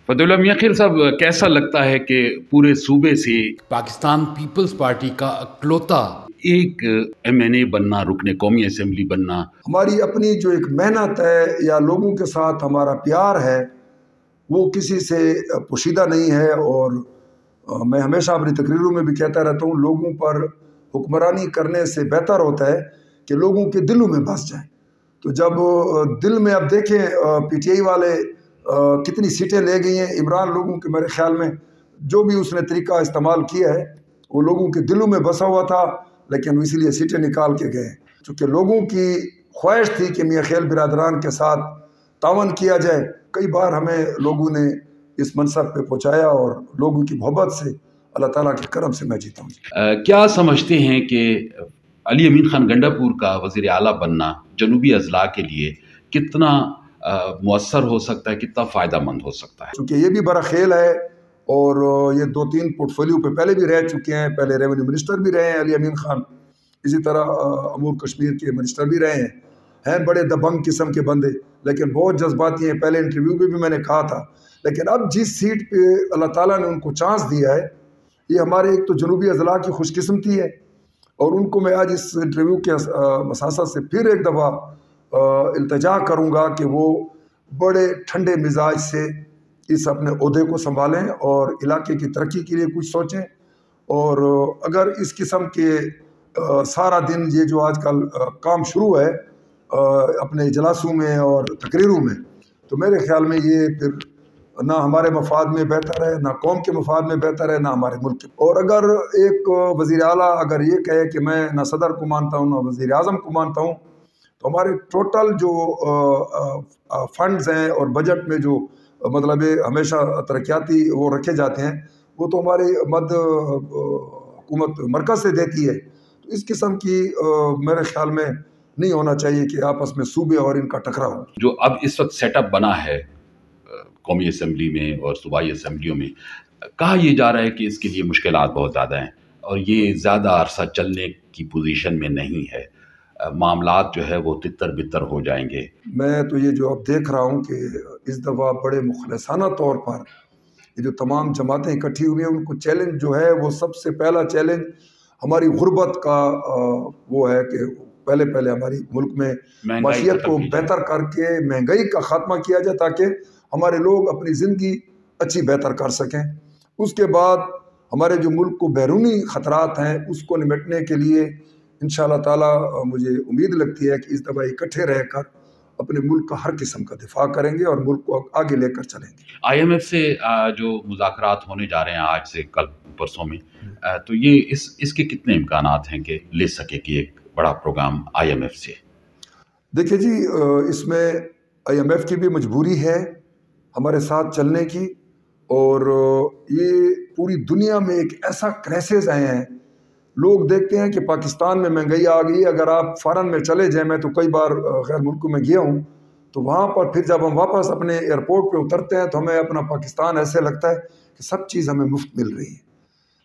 फतेहुल्लाह मियां खिल साहब, कैसा लगता है कि पूरे सूबे से पाकिस्तान पीपल्स पार्टी का इकलौता एक MNA बनना, रुकने कौमी असेंबली बनना, हमारी अपनी जो एक मेहनत है या लोगों के साथ हमारा प्यार है वो किसी से पोशीदा नहीं है। और मैं हमेशा अपनी तकरीरों में भी कहता रहता हूँ, लोगों पर हुक्मरानी करने से बेहतर होता है कि लोगों के दिलों में बस जाए। तो जब दिल में अब देखें PTI वाले कितनी सीटें ले गई हैं, इमरान लोगों के मेरे ख्याल में जो भी उसने तरीका इस्तेमाल किया है वो लोगों के दिलों में बसा हुआ था, लेकिन वो इसीलिए सीटें निकाल के गए क्योंकि लोगों की ख्वाहिश थी कि मियां खेल बिरादरान के साथ तावन किया जाए। कई बार हमें लोगों ने इस मनसब पे पहुँचाया और लोगों की मोहब्बत से, अल्लाह ताला के करम से मैं जीता हूँ। क्या समझते हैं कि अली अमीन खान गंडापुर का वज़ीर आला बनना जनूबी अजला के लिए कितना मुअस्सर हो सकता है, कितना फ़ायदा मंद हो सकता है? क्योंकि ये भी बड़ा खेल है और ये 2-3 पोर्टफोलियो पे पहले भी रह चुके हैं। पहले रेवेन्यू मिनिस्टर भी रहे हैं अली अमीन खान, इसी तरह अमूर कश्मीर के मिनिस्टर भी रहे हैं बड़े दबंग किस्म के बंदे, लेकिन बहुत जज्बाती हैं। पहले इंटरव्यू में भी मैंने कहा था, लेकिन अब जिस सीट पे अल्लाह ताला ने उनको चांस दिया है, ये हमारे एक तो जनूबी अजला की खुशकिस्मती है और उनको मैं आज इस इंटरव्यू के मसासा से फिर एक दफ़ा इल्तिजा करूँगा कि वो बड़े ठंडे मिजाज से इस अपने ओहदे को संभालें और इलाके की तरक्की के लिए कुछ सोचें। और अगर इस किस्म के सारा दिन ये जो आजकल काम शुरू है अपने इजलासों में और तकरीरों में, तो मेरे ख्याल में ये फिर ना हमारे मफाद में बेहतर है, ना कौम के मफाद में बेहतर है, ना हमारे मुल्क के। और अगर एक वज़ीर आला अगर ये कहे कि मैं ना सदर को मानता हूँ ना वज़ीर आज़म को मानता हूँ, तो हमारे टोटल जो फंड्स हैं और बजट में जो मतलब हमेशा तरक्याती वो रखे जाते हैं, वो तो हमारे मद हुकूमत मरकज़ से देती है। तो इस किस्म की मेरे ख्याल में नहीं होना चाहिए कि आपस में सूबे और इनका टकराव। जो अब इस वक्त सेटअप बना है कौमी असेंबली में और सूबाई असेंबलियों में, कहा यह जा रहा है कि इसके लिए मुश्किलात बहुत ज़्यादा हैं और ये ज़्यादा अरसा चलने की पोजीशन में नहीं है, मामलात जो है वो तितर बितर हो जाएंगे। मैं तो ये जो अब देख रहा हूँ कि इस दफ़ा बड़े मुखलसाना तौर पर ये जो तमाम जमातें इकट्ठी हुई हैं, उनको चैलेंज जो है वो सबसे पहला चैलेंज हमारी गुर्बत का वो है कि पहले हमारी मुल्क में माशियत को बेहतर करके महंगाई का ख़ात्मा किया जाए ताकि हमारे लोग अपनी ज़िंदगी अच्छी बेहतर कर सकें। उसके बाद हमारे जो मुल्क को बैरूनी ख़तरात हैं उसको निपटने के लिए इंशाअल्लाह ताला मुझे उम्मीद लगती है कि इस दफ़ा इकट्ठे रहकर अपने मुल्क का हर किस्म का दिफा करेंगे और मुल्क को आगे लेकर चलेंगे। IMF से जो मुज़ाकरात होने जा रहे हैं आज से कल परसों में, तो ये इसके कितने इम्कानात हैं कि ले सके कि एक बड़ा प्रोग्राम IMF से? देखिए जी, इसमें IMF की भी मजबूरी है हमारे साथ चलने की, और ये पूरी दुनिया में एक ऐसा क्राइसिस आए हैं। लोग देखते हैं कि पाकिस्तान में महंगाई आ गई, अगर आप फ़ॉरेन में चले जाएं, मैं तो कई बार गैर मुल्कों में गया हूँ, तो वहाँ पर फिर जब हम वापस अपने एयरपोर्ट पे उतरते हैं तो हमें अपना पाकिस्तान ऐसे लगता है कि सब चीज़ हमें मुफ्त मिल रही है।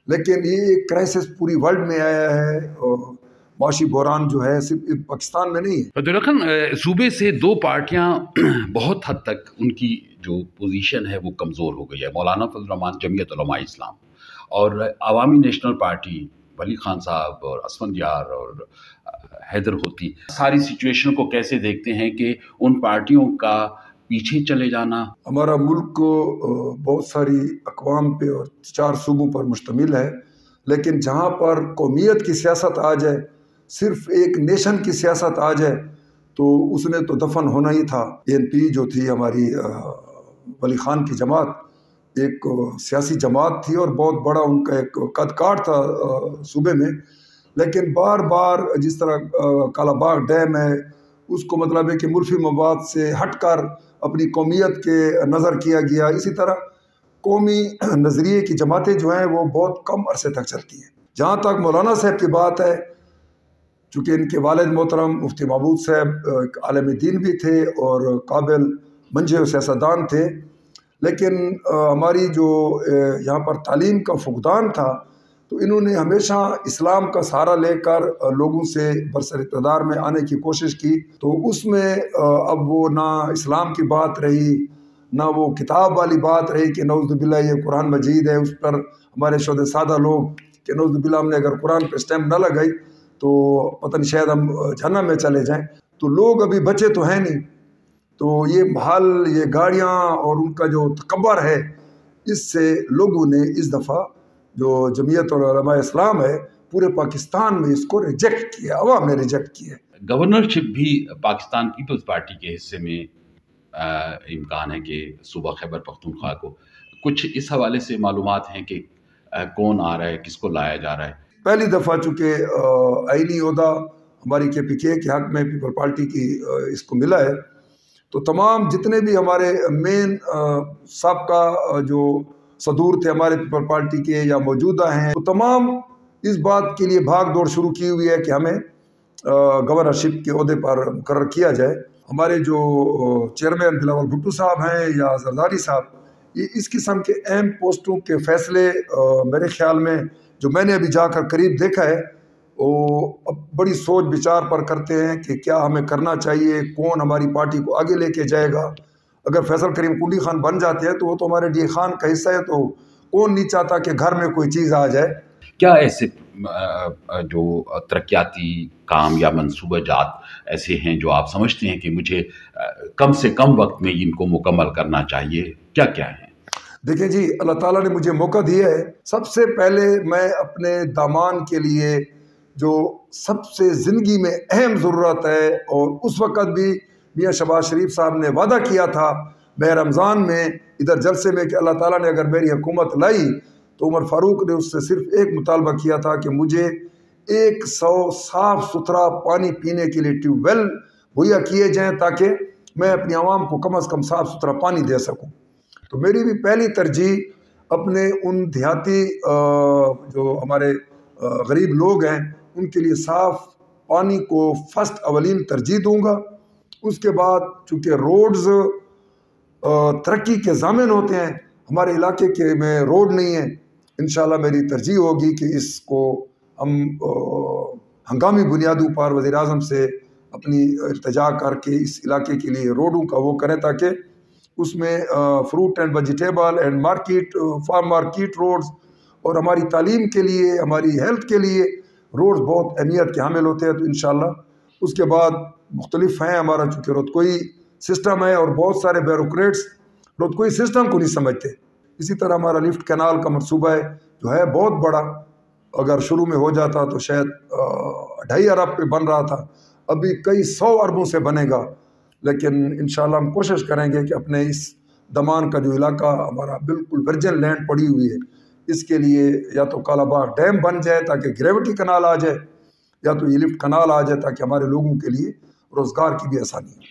लेकिन ये एक क्राइसिस पूरी वर्ल्ड में आया है और माशी बहरान जो है सिर्फ पाकिस्तान में नहीं है। फतेहुल्लाह खान, सूबे से दो पार्टियां बहुत हद तक उनकी जो पोजीशन है वो कमज़ोर हो गई है, मौलाना फजल रहमान जमीयत उलमा इस्लाम और अवामी नेशनल पार्टी वली खान साहब और असफंदियार और हैदर होती। सारी सिचुएशन को कैसे देखते हैं कि उन पार्टियों का पीछे चले जाना? हमारा मुल्क बहुत सारी अक़वाम पे और 4 सूबों पर मुश्तमिल है, लेकिन जहाँ पर कौमियत की सियासत आ जाए, सिर्फ एक नेशन की सियासत आ जाए, तो उसने तो दफन होना ही था। ANP जो थी हमारी वली खान की जमात, एक सियासी जमात थी और बहुत बड़ा उनका एक कदकाठ था सूबे में, लेकिन बार बार जिस तरह कालाबाग डैम है उसको मतलब है कि मुल्फी मवाद से हटकर अपनी कौमियत के नज़र किया गया। इसी तरह कौमी नज़रिए की जमातें जो हैं वो बहुत कम अरसे तक चलती हैं। जहाँ तक मौलाना साहब की बात है, चूँकि इनके वालिद मोहतरम मुफ्ती महबूब साहब आलम दीन भी थे और काबिल मंजे सियासतदान थे, लेकिन हमारी जो यहाँ पर तालीम का फुकदान था, तो इन्होंने हमेशा इस्लाम का सहारा लेकर लोगों से बरसर इक़्तिदार में आने की कोशिश की। तो उसमें अब वो ना इस्लाम की बात रही, نہ وہ کتاب والی بات رہی کہ نعوذ باللہ یہ قرآن مجید ہے، اس پر ہمارے شہداء سادہ لوگ کہ نعوذ باللہ ہم نے اگر قرآن پہ اسٹیمپ نہ لگائی تو پتہ نہیں شاید ہم جہنم میں چلے جائیں. تو لوگ ابھی بچے تو ہیں نہیں، تو یہ محل، یہ گاڑیاں اور ان کا جو تکبر ہے، اس سے لوگوں نے اس دفعہ جو جمعیت العلماء اسلام ہے پورے پاکستان میں اس کو ریجیکٹ کیا، عوام نے ریجیکٹ کیا. گورنرشپ بھی پاکستان پیپلز پارٹی کے حصے میں امکان ہے کہ صوبہ خیبر پختونخوا کو، کچھ اس حوالے سے معلومات ہیں کہ کون آ رہا ہے، کس کو لایا جا رہا ہے؟ پہلی دفعہ چونکہ آئینی عہدہ ہماری KPK کے حق میں پیپل پارٹی کی اس کو ملا ہے، تو تمام جتنے بھی ہمارے مین سابقہ جو صدور تھے ہمارے پیپل پارٹی کے یا موجودہ ہیں، تو تمام اس بات کے لیے بھاگ دوڑ شروع کی ہوئی ہے کہ ہمیں گورنرشپ کے عہدے پر مقرر کیا جائے. ہمارے جو چیئرمین بلاول بھٹو صاحب ہیں یا زرداری صاحب، یہ اس قسم کے اہم پوسٹوں کے فیصلے میرے خیال میں جو میں نے ابھی جا کر قریب دیکھا ہے، وہ بڑی سوچ بچار پر کرتے ہیں کہ کیا ہمیں کرنا چاہیے، کون ہماری پارٹی کو آگے لے کے جائے گا. اگر فیصل کریم کنڈی خان بن جاتے ہیں تو وہ تو ہمارے ڈی خان کا حصہ ہے، تو کون نہیں چاہتا کہ گھر میں کوئی چیز آ جائے. کیا ایسے جو ترقیاتی کام یا منصوبہ جات ایسے ہیں جو آپ سمجھتے ہیں کہ مجھے کم سے کم وقت میں ان کو مکمل کرنا چاہیے، کیا کیا ہیں؟ دیکھیں جی، اللہ تعالیٰ نے مجھے موقع دیا ہے. سب سے پہلے میں اپنے دامان کے لیے جو سب سے زندگی میں اہم ضرورت ہے، اور اس وقت بھی میاں شہباز شریف صاحب نے وعدہ کیا تھا ماہ رمضان میں ادھر جلسے میں کہ اللہ تعالیٰ نے اگر میری حکومت لائی تو عمر فاروق نے اس سے صرف ایک مطالبہ کیا تھا کہ مجھے 100 صاف ستھرا پانی پینے کے لیے ٹیوب ویل مہیا کیے جائیں تاکہ میں اپنی عوام کو کم از کم صاف ستھرا پانی دے سکوں. تو میری بھی پہلی ترجیح اپنے ان دیہاتی جو ہمارے غریب لوگ ہیں ان کے لیے صاف پانی کو فرسٹ اولین ترجیح دوں گا. اس کے بعد چونکہ روڈز ترقی کے ضامن ہوتے ہیں، ہمارے علاقے کے میں روڈ نہیں ہے، انشاءاللہ میری ترجیح ہوگی کہ اس کو ہم ہنگامی بنیادوں پر وزیر اعظم سے اپنی التجا کر کے اس علاقے کے لیے روڈوں کا وہ کریں تاکہ اس میں fruit and vegetable and market, form market roads, اور ہماری تعلیم کے لیے، ہماری ہیلتھ کے لیے روڈز بہت اہمیت کے حامل ہوتے ہیں. تو انشاءاللہ اس کے بعد مختلف ہیں ہمارا چونکہ رودکوئی سسٹم ہے اور بہت سارے بیوروکریٹس رودکوئی سسٹم کو نہیں سمجھتے. اسی طرح ہمارا لفٹ کینال کا منصوبہ ہے جو ہے بہت بڑا، اگر شروع میں ہو جاتا تو شاید 2.5 ارب پہ بن رہا تھا، ابھی کئی 100 اربوں سے بنے گا. لیکن انشاءاللہ ہم کوشش کریں گے کہ اپنے اس دمان کا جو علاقہ ہمارا بالکل ورجن لینڈ پڑی ہوئی ہے، اس کے لیے یا تو کالا باغ ڈیم بن جائے تاکہ گریوٹی کنال آ جائے، یا تو یہ لفٹ کنال آ جائے تاکہ ہمارے لوگوں کے لیے روزگار کی بھی آسانی ہے.